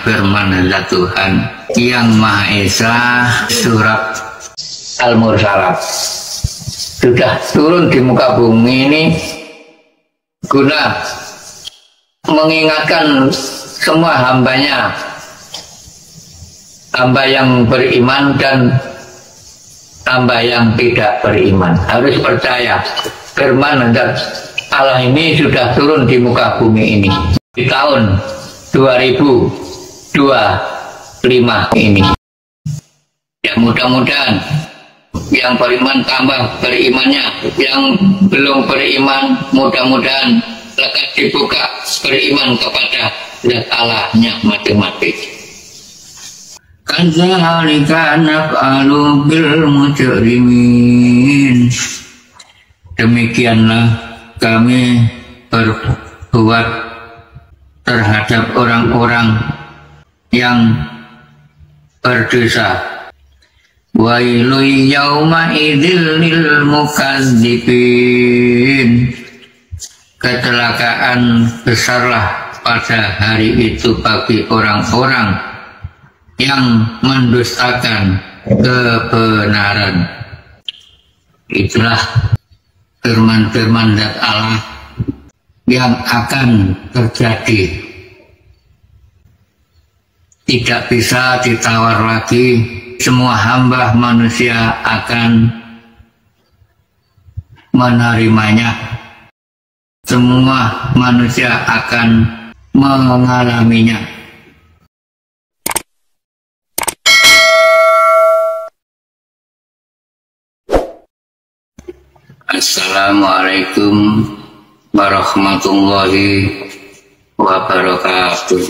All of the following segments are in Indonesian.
firman zat Tuhan yang Maha Esa, surat Al-Mursalat, sudah turun di muka bumi ini guna mengingatkan semua hambanya, hamba yang beriman dan hamba yang tidak beriman, harus percaya firman zat Allah ini sudah turun di muka bumi ini di tahun 2025 ini. Ya, mudah-mudahan yang beriman tambah berimannya, yang belum beriman mudah-mudahan lekas dibuka beriman kepada zat Allahnya masing-masing. Kadzalika naf'alu bil mujrimin. Demikianlah kami berbuat terhadap orang-orang yang berdosa. Wailu yauma idzil lil mukadzibin. Kecelakaan besarlah pada hari itu bagi orang-orang yang mendustakan kebenaran. Itulah firman-firman zat Allah yang akan terjadi. Tidak bisa ditawar lagi. Semua hamba manusia akan menerimanya. Semua manusia akan mengalaminya. Assalamualaikum warahmatullahi wabarakatuh.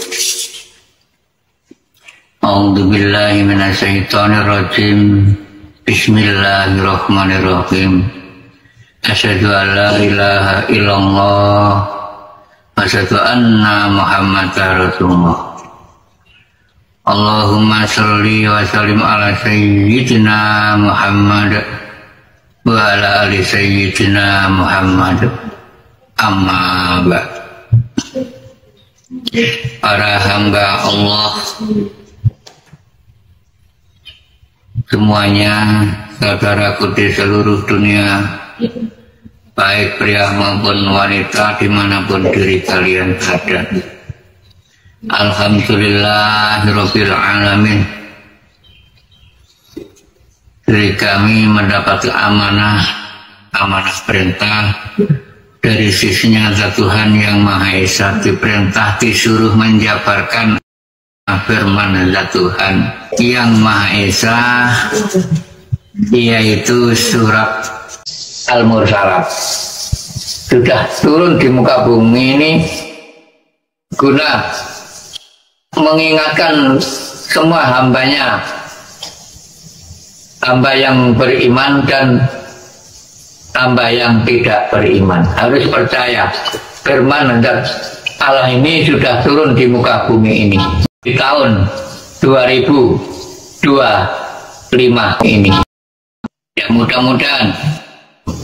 A'udzu billahi minasyaitonir rajim. Bismillahirrahmanirrahim. Asyhadu an la ilaha illallah wa asyhadu anna Muhammadar Rasulullah. Allahumma sholli wa sallim ala sayyidina Muhammad wa ala ali sayyidina Muhammad. Amma ba'd. Para hamba Allah semuanya, saudaraku di seluruh dunia, baik pria maupun wanita dimanapun diri kalian berada. Alhamdulillahirabbil alamin. Diri kami mendapat amanah perintah dari sisinya zat Tuhan yang Maha Esa, diperintah disuruh menjabarkan firman zat Tuhan yang Maha Esa, yaitu surat Al-Mursalat, sudah turun di muka bumi ini guna mengingatkan semua hambanya, hamba yang beriman dan hamba yang tidak beriman, harus percaya firman zat Allah ini sudah turun di muka bumi ini di tahun 2025 ini. Ya, mudah-mudahan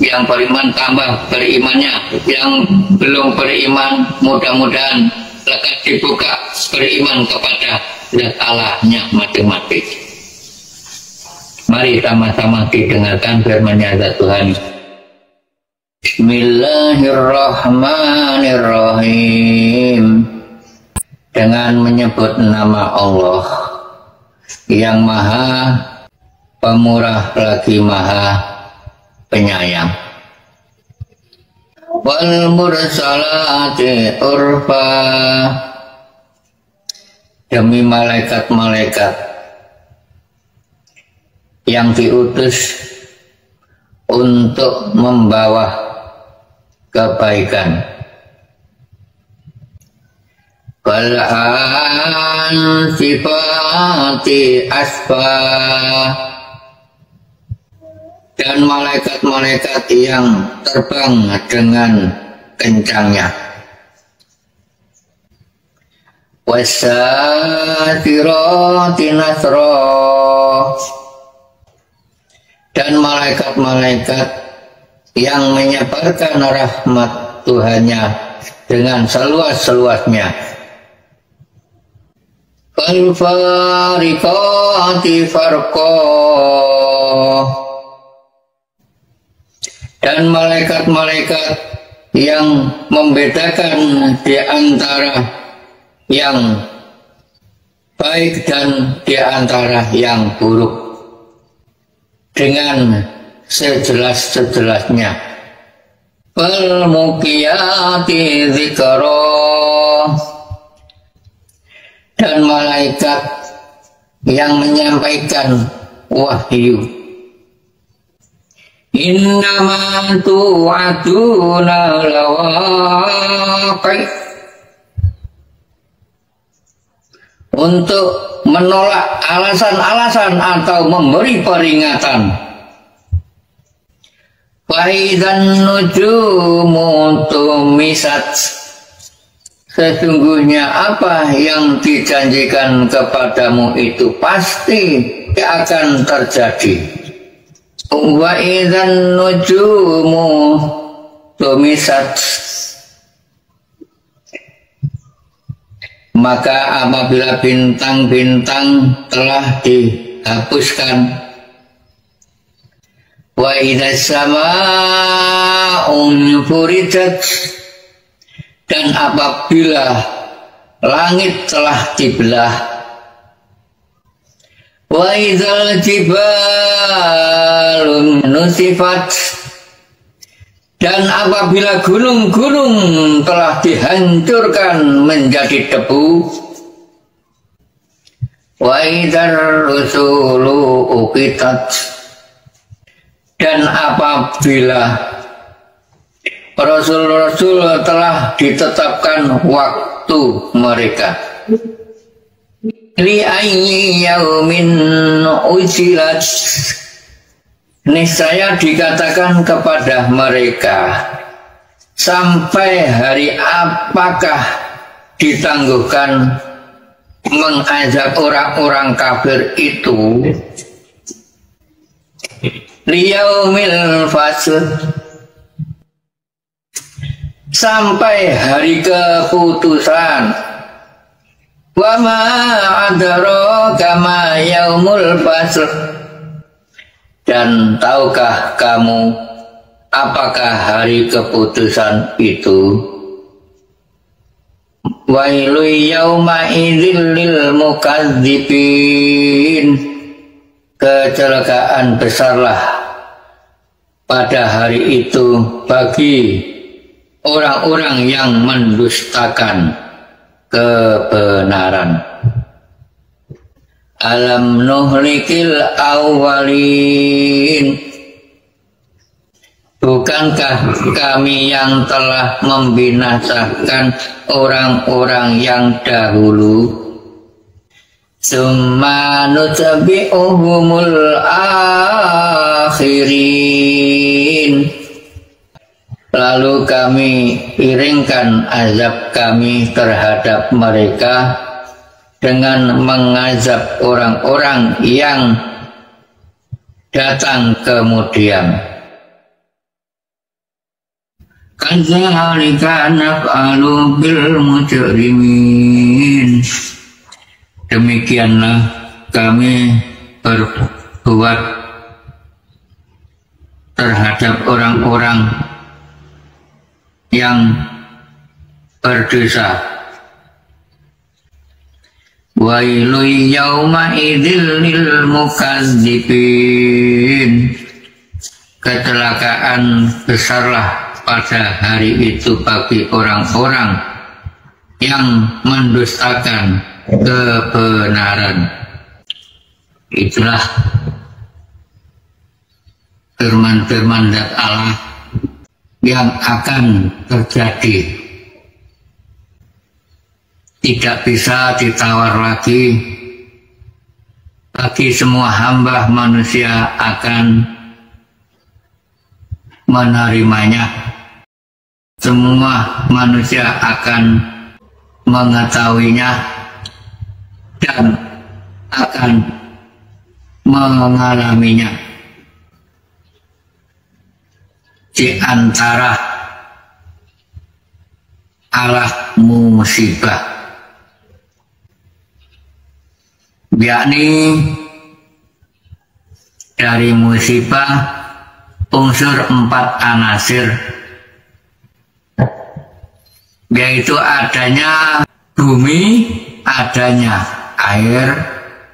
yang beriman tambah berimannya, yang belum beriman mudah-mudahan lekas dibuka beriman kepada zat Allahnya masing-masing. Mari sama-sama didengarkan firman-Nya zat Tuhan. Bismillahirrahmanirrahim. Dengan menyebut nama Allah yang Maha Pemurah lagi Maha Penyayang. Wal mursalati urfa. Demi malaikat-malaikat yang diutus untuk membawa kebaikan. Bal'an sifati asfa. Dan malaikat-malaikat yang terbang dengan kencangnya. Wasatirati nasra. Dan malaikat-malaikat yang menyebarkan rahmat Tuhannya dengan seluas-luasnya. Al-fariqati farqa, dan malaikat-malaikat yang membedakan di antara yang baik dan di antara yang buruk dengan sejelas-jelasnya. Wal muqiyati dzikra, dan malaikat yang menyampaikan wahyu. Innama tu'aduna lawaqi, untuk menolak alasan-alasan atau memberi peringatan. Wa idzan nujumu tumisat, sesungguhnya apa yang dijanjikan kepadamu itu pasti akan terjadi. Wa idzan nujumu tumisat, maka apabila bintang-bintang telah dihapuskan. Wa idzas samaa'u furijat, dan apabila langit telah dibelah. Wa idzal jibalu nusifat, dan apabila gunung-gunung telah dihancurkan menjadi debu. Wa idzar rusulu uqitat, dan apabila Rasul-Rasul telah ditetapkan waktu mereka. Li ayyi yaumin ujilat, niscaya dikatakan kepada mereka, sampai hari apakah ditangguhkan mengazab orang-orang kafir itu. Liyaumil fasl, sampai hari keputusan. Wa ma adraka ma yaumul fasl, dan tahukah kamu apakah hari keputusan itu? Wailu yauma idzil lil mukadzibin, kecelakaan besarlah pada hari itu bagi orang-orang yang mendustakan kebenaran. Alam nuhlikil awwalin, bukankah kami yang telah membinasakan orang-orang yang dahulu? Summa nutbi'uhumul akhirin, lalu kami iringkan azab kami terhadap mereka dengan mengazab orang-orang yang datang kemudian. Kadzalika naf'alu bil mujrimin, demikianlah kami berbuat terhadap orang-orang yang berdosa. Wailu yauma idzil lil mukadzibin, kecelakaan besarlah pada hari itu bagi orang-orang yang mendustakan kebenaran. Itulah firman-firman zat Allah yang akan terjadi, tidak bisa ditawar lagi. Bagi semua hamba manusia akan menerimanya, semua manusia akan mengetahuinya dan akan mengalaminya. Di antara alat musibah yakni dari musibah unsur 4 anasir, yaitu adanya bumi, adanya air,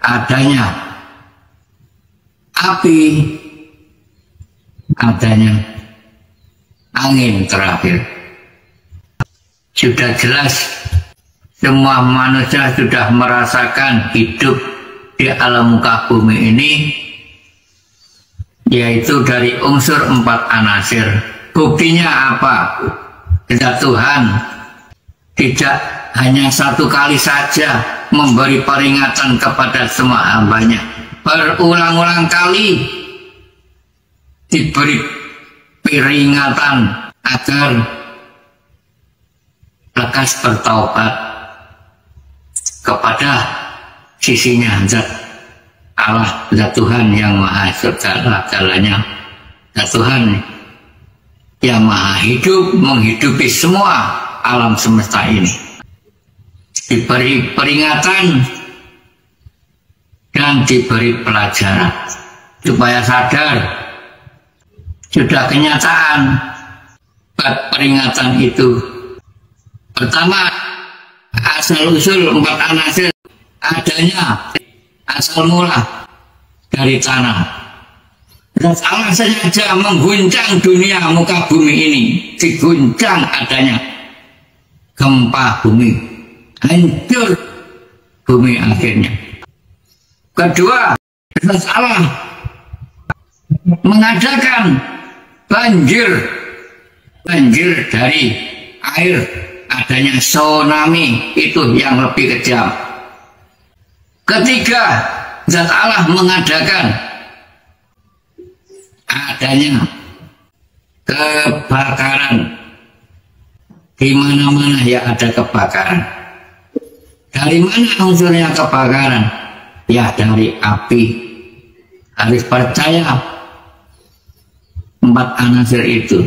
adanya api, adanya angin terakhir. Sudah jelas semua manusia sudah merasakan hidup di alam muka bumi ini, yaitu dari unsur 4 anasir. Buktinya apa? Tuhan tidak hanya satu kali saja memberi peringatan kepada semua hambanya, berulang-ulang kali diberi peringatan agar lekas bertaubat kepada sisinya zat Allah, zat Tuhan yang maha segala-galanya, zat Tuhan yang maha hidup, menghidupi semua alam semesta ini. Diberi peringatan dan diberi pelajaran supaya sadar. Sudah kenyataan peringatan itu. Pertama, asal-usul 4 anasir adanya asal mula dari tanah. Dan Allah sengaja mengguncang dunia muka bumi ini, diguncang adanya gempa bumi, hancur bumi akhirnya. Kedua, Allah mengadakan banjir dari air, adanya tsunami, itu yang lebih kejam. Ketiga, zat Allah mengadakan adanya kebakaran. Di mana-mana ya ada kebakaran. Dari mana unsurnya kebakaran? Ya dari api. Harus percaya 4 anasir itu.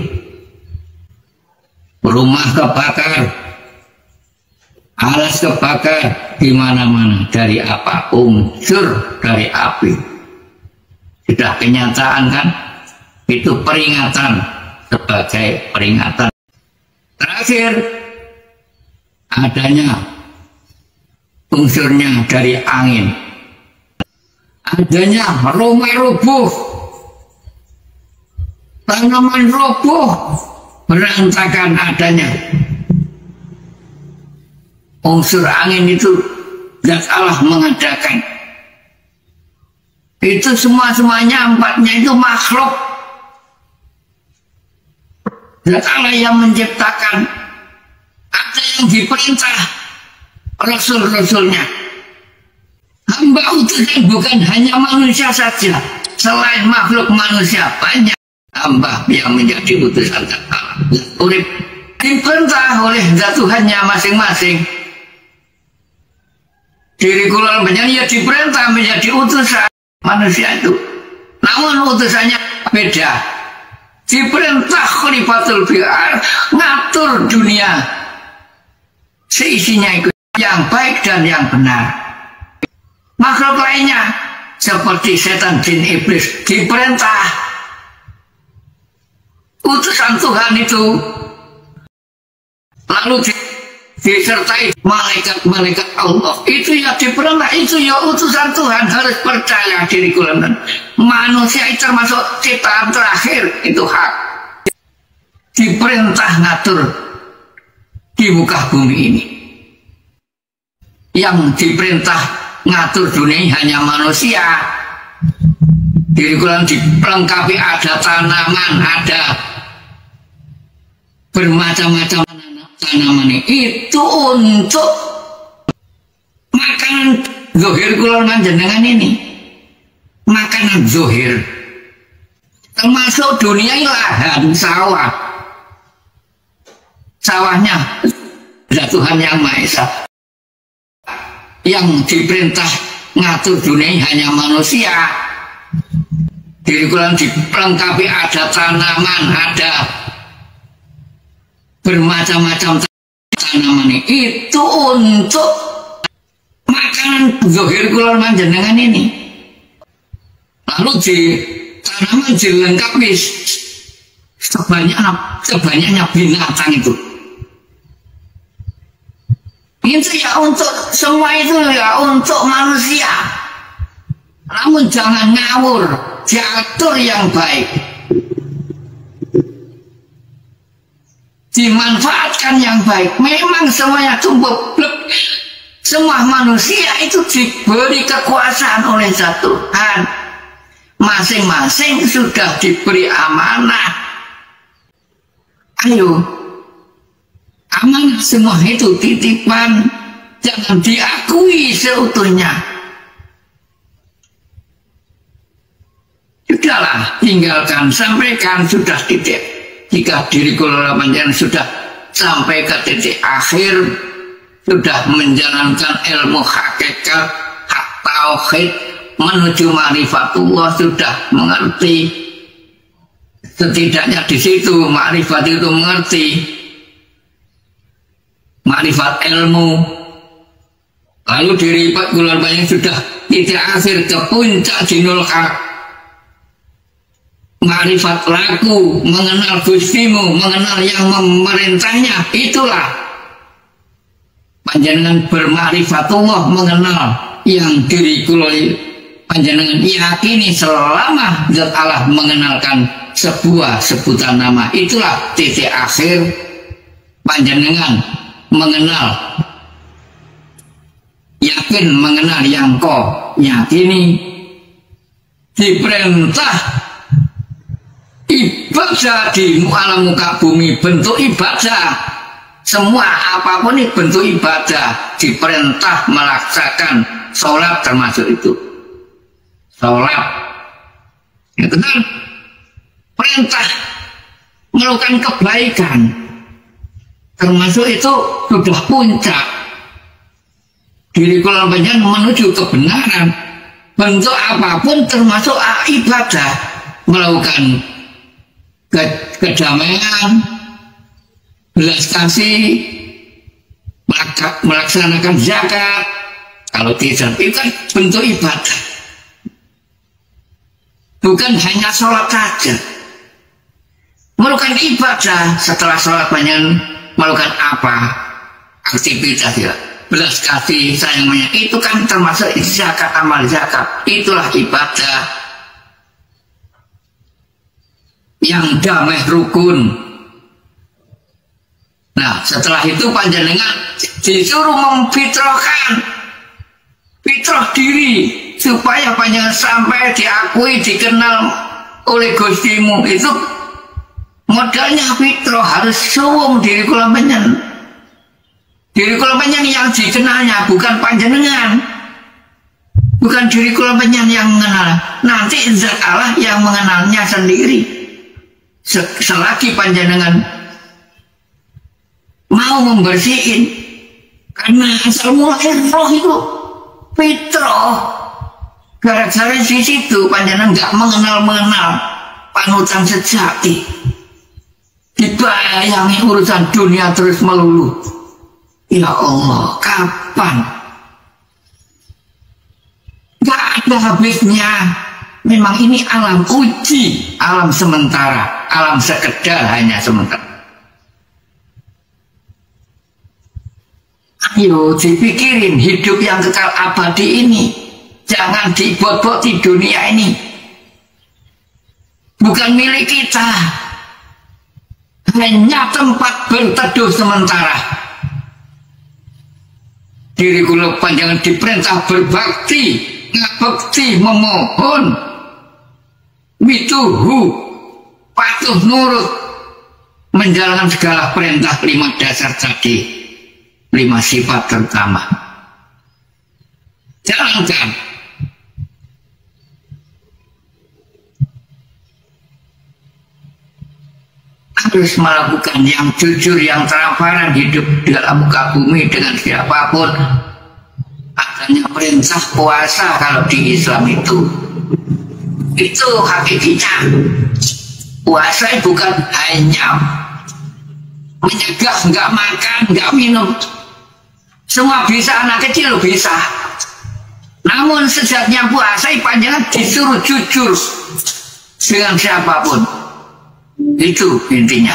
Rumah kebakar, alas kebakar, di mana-mana dari apa? Unsur dari api. Sudah kenyataan kan? Itu peringatan, sebagai peringatan. Terakhir, adanya unsurnya dari angin, adanya rumah roboh, tanaman roboh, berantakan adanya. Unsur angin itu zat Allah mengadakan. Itu semuanya 4-nya itu makhluk. Zat Allah yang menciptakan. Ada yang diperintah rasul-rasulnya. Hamba utusan bukan hanya manusia saja. Selain makhluk manusia, banyak hamba yang menjadi utusan zat Allah. Urip diperintah oleh zat Tuhannya masing-masing. Diri kula menjadi diperintah menjadi utusan manusia itu. Namun utusannya beda. Diperintah khalifatul bi'ar, ngatur dunia seisinya itu, yang baik dan yang benar. Makhluk lainnya seperti setan, jin, iblis diperintah utusan Tuhan itu, lalu disertai malaikat-malaikat Allah. Itu ya diperintah, itu ya utusan Tuhan. Harus percaya diri kalian. Manusia itu termasuk ciptaan terakhir, itu hak. Diperintah ngatur di muka bumi ini. Yang diperintah ngatur dunia ini hanya manusia. Diri kalian dilengkapi, ada tanaman, ada bermacam-macam tanaman itu untuk makanan zohir kula panjenengan ini, makanan zohir, termasuk dunia lahan sawah, sawahnya zat Tuhan yang Maha Esa. Yang diperintah ngatur dunia ini hanya manusia. Diri kula dilengkapi, ada tanaman, ada bermacam-macam tanaman itu untuk makanan zahir kula panjenengan ini. Lalu di tanaman dilengkapi sebanyaknya binatang itu. Itu ya untuk semua itu ya untuk manusia. Namun jangan ngawur, diatur yang baik, dimanfaatkan yang baik. Memang semuanya tumbuh blek. Semua manusia itu diberi kekuasaan oleh Tuhan. Masing-masing sudah diberi amanah. Ayo, amanah semua itu titipan, jangan diakui seutuhnya. Sudahlah, tinggalkan, sampaikan, sudah titik. Jika diri kula panjenengan sudah sampai ke titik akhir, sudah menjalankan ilmu hakikat, hak tauhid, menuju ma'rifatullah, sudah mengerti. Setidaknya di situ ma'rifat itu mengerti, ma'rifat ilmu. Lalu diri kula panjenengan sudah titik akhir ke puncak dinul haq. Ma'rifat laku, mengenal Gustimu, mengenal yang memerintahnya, itulah panjenengan berma'rifatullah, mengenal yang diri kula panjenengan yakini selama zat Allah mengenalkan sebuah sebutan nama. Itulah titik akhir panjenengan mengenal, yakin mengenal yang kau yakini, diperintah ibadah di alam muka bumi, bentuk ibadah. Semua apapun ini bentuk ibadah, diperintah melaksanakan. Sholat termasuk itu. Sholat itu kan perintah melakukan kebaikan, termasuk itu sudah puncak. Diri kula panjenengan menuju kebenaran. Bentuk apapun termasuk ibadah, melakukan kedamaian, belas kasih, melaksanakan zakat. Kalau tidak, itu kan bentuk ibadah. Bukan hanya sholat saja. Melakukan ibadah, setelah sholat banyak melakukan apa? Aktivitas ya. Belas kasih, sayang menyayang, itu kan termasuk zakat, amal zakat. Itulah ibadah yang damai rukun. Nah, setelah itu panjenengan disuruh memfitrahkan, fitrah diri, supaya panjenengan sampai diakui, dikenal oleh Gustimu. Itu modalnya fitrah, harus suwung diri kula panjenengan. Diri kula panjenengan yang dikenalnya, bukan panjenengan. Bukan diri kula panjenengan yang mengenal. Nanti zat Allah yang mengenalnya sendiri. Selagi panjenengan mau membersihin, karena asal mulai roh itu fitrah. Gara-gara di situ panjenengan nggak mengenal panutan sejati, dibayangi urusan dunia terus melulu. Ya Allah, kapan? Gak ada habisnya. Memang ini alam uji, alam sementara, alam sekedar, hanya sementara. Ayo dipikirin hidup yang kekal abadi ini. Jangan dibot-bot di dunia ini. Bukan milik kita. Hanya tempat berteduh sementara. Diri kula panjenengan diperintah berbakti, ngabekti, memohon, mituhu, patuh nurut, menjalankan segala perintah 5 dasar tadi, 5 sifat terutama. Jalankan. Harus melakukan yang jujur, yang transparan, hidup di dalam muka bumi dengan siapapun. Adanya perintah puasa kalau di Islam itu hakikinya. Puasa bukan hanya menyegah, nggak makan, nggak minum. Semua bisa, anak kecil bisa. Namun sejatinya puasa panjenengan disuruh jujur dengan siapapun. Itu intinya.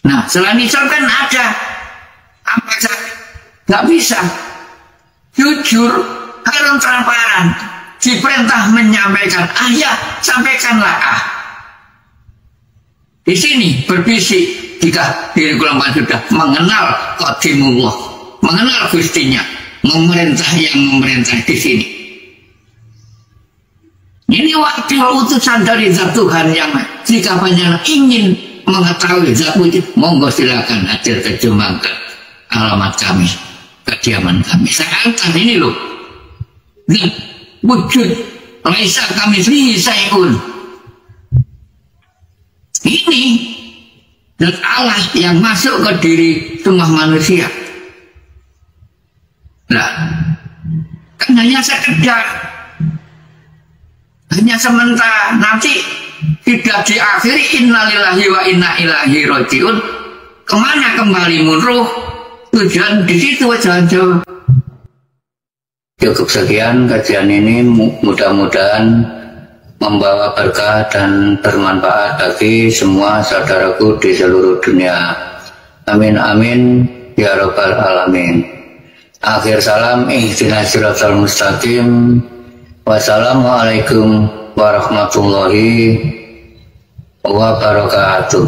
Nah, selain Islam kan ada apa saja. Gak bisa. Jujur, harus transparan. Diperintah menyampaikan, ya sampaikanlah Di sini berbisik jika diri ulama sudah mengenal qadimullah, mengenal Gustinya, memerintah yang memerintah di sini. Ini wakil utusan dari zat Tuhan yang jika panjenengan ingin mengetahui zat wujud, monggo silakan hadir ke Jombang ke alamat kami, kediaman kami. Saya antar ini loh. Zat wujud laisa kami sayun. Ini zat Allah yang masuk ke diri semua manusia. Nah, kan hanya sekedar, hanya sementara, nanti tidak diakhiri innalillahi wa inna ilaihi rajiun. Kemana kembali ruh? Tujuan di situ jauh-jauh. Cukup sekian kajian ini, mudah-mudahan membawa berkah dan bermanfaat bagi semua saudaraku di seluruh dunia. Amin amin ya rabbal alamin. Akhir salam, ihdinas siratal mustaqim. Wassalamualaikum warahmatullahi wabarakatuh.